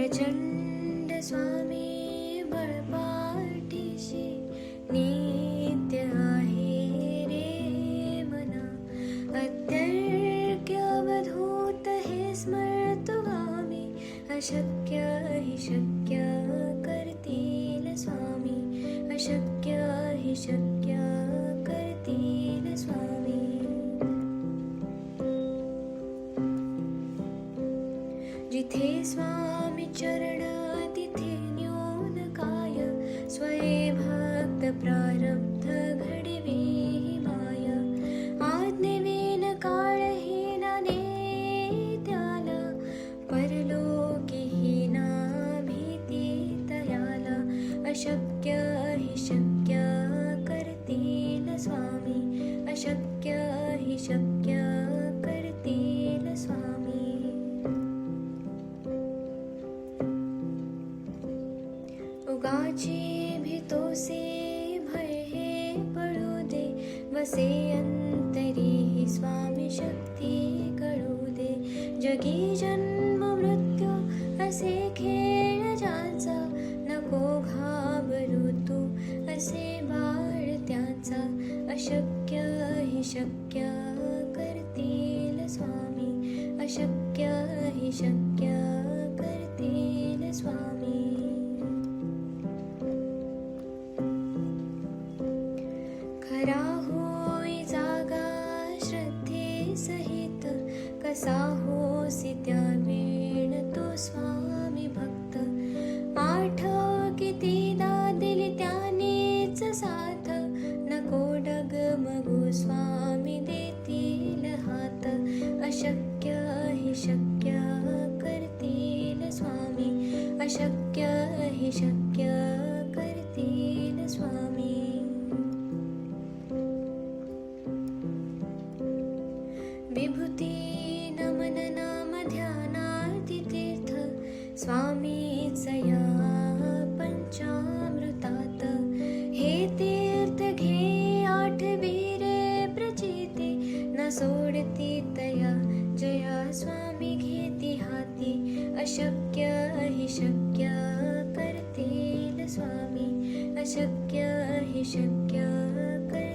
प्रचंड स्वामी बळपाठीशी नित्य आहे रे मना. अत्यर्क्य अवधूत हे स्मरतो गामी, अशक्य हि शक्य करतील स्वामी, अशक्य हि शक्य करतील स्वामी. जिथे स्वामी चरण तिथे न्यून काय, स्वये भक्त प्रारब्ध घडवी माय. आज्ञेविन काळहीना नेत्याला, परलोकीहीना भीती तयाला. अशक्य हि शक्य करतील स्वामी, अशक्य हि शक्य करतील स्वामी. उगाची भीतोसे भय हे पडू दे, वसे अंतरी ही स्वामी शक्ती कळू दे. जगी जन्म मृत्यू असे खेळ ज्याचा, नको घाबरू तू असे बाळ त्याचा. अशक्य हि शक्य करतील स्वामी, अशक्य हि शक्य करतील स्वामी. खरा होई जागा श्रद्धे सहित, कसा होसी त्या वेळ तो स्वामी भक्त. आठव कितीदा दिली त्यानेच साथ, नको डगमगू स्वामी देतील हात. अशक्य हि शक्य करतील स्वामी, अशक्य हि शक्य करतील स्वामी. विभूती नमन नाम ध्यानार्ती तीर्थ, स्वामीच या पंचामृतात. हे तीर्थ घे आठवी रे प्रचिती, न सोडती तया जया स्वामी घेती हाती. अशक्य हि शक्य करतील स्वामी, अशक्य हि शक्य कर